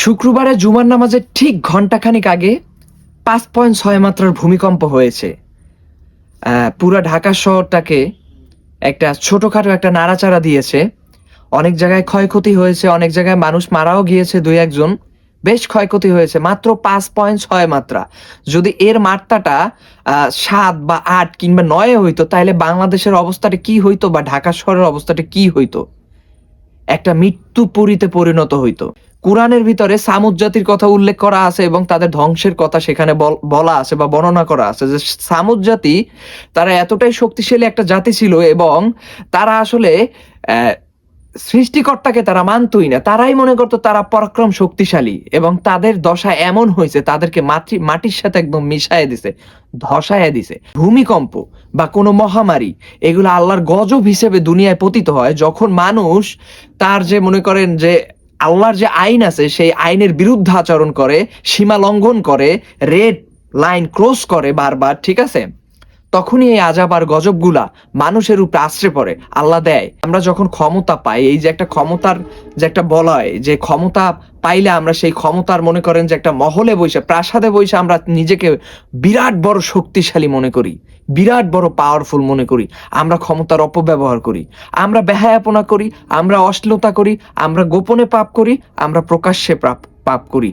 শুক্রবারে জুমার নামাজের ঠিক ঘন্টাখানিক আগে 5.6 মাত্রার ভূমিকম্প হয়েছে। পুরা ঢাকা শহরটাকে একটা ছোটখাটো একটা নাড়াচাড়া দিয়েছে। অনেক জায়গায় ক্ষয়ক্ষতি হয়েছে, অনেক জায়গায় মানুষ মারাও গিয়েছে, দুই একজন। বেশ ক্ষয়ক্ষতি হয়েছে। মাত্র 5.6 মাত্রা। যদি এর মাত্রাটা 7 বা 8 কিংবা 9 হইতো, তাহলে বাংলাদেশের অবস্থাটা কি হইতো বা ঢাকা শহরের অবস্থাটা কি হইতো? একটা মৃত্যুপুরীতে পরিণত হইতো। কুরআনের ভিতরে সামুদ জাতির কথা উল্লেখ করা আছে এবং তাদের ধ্বংসের কথা সেখানে বলা আছে বা বর্ণনা করা আছে যে সামুদ জাতি তারা এতটাই শক্তিশালী একটা জাতি ছিল এবং তারা আসলে সৃষ্টিকর্তাকে তারা মানতই না। তারাই মনে করতো তারা পরাক্রম শক্তিশালী এবং তাদের দশা এমন হয়েছে তাদেরকে মাটির সাথে একদম মিশায় দিছে, ধসায় দিছে। ভূমিকম্প বা কোনো মহামারী এগুলো আল্লাহর গজব হিসেবে দুনিয়ায় পতিত হয় যখন মানুষ তার যে মনে করেন যে আল্লাহর যে আইন আছে সেই আইনের বিরুদ্ধে আচরণ করে, সীমা লঙ্ঘন করে, রেড লাইন ক্রস করে বারবার, ঠিক আছে? তখনই এই আজাব আর গজবগুলা মানুষের উপরে আশ্রে পড়ে, আল্লাহ দেয়। আমরা যখন ক্ষমতা পাই, এই যে একটা ক্ষমতার যে একটা বলয় যে ক্ষমতা পাইলে আমরা সেই ক্ষমতার মনে করেন যে একটা মহলে বসে, প্রাসাদে বসে আমরা নিজেকে বিরাট বড় শক্তিশালী মনে করি, বিরাট বড় পাওয়ারফুল মনে করি। আমরা ক্ষমতার অপব্যবহার করি, আমরা বেহায়াপনা করি, আমরা অশ্লীলতা করি, আমরা গোপনে পাপ করি, আমরা প্রকাশ্যে পাপ করি।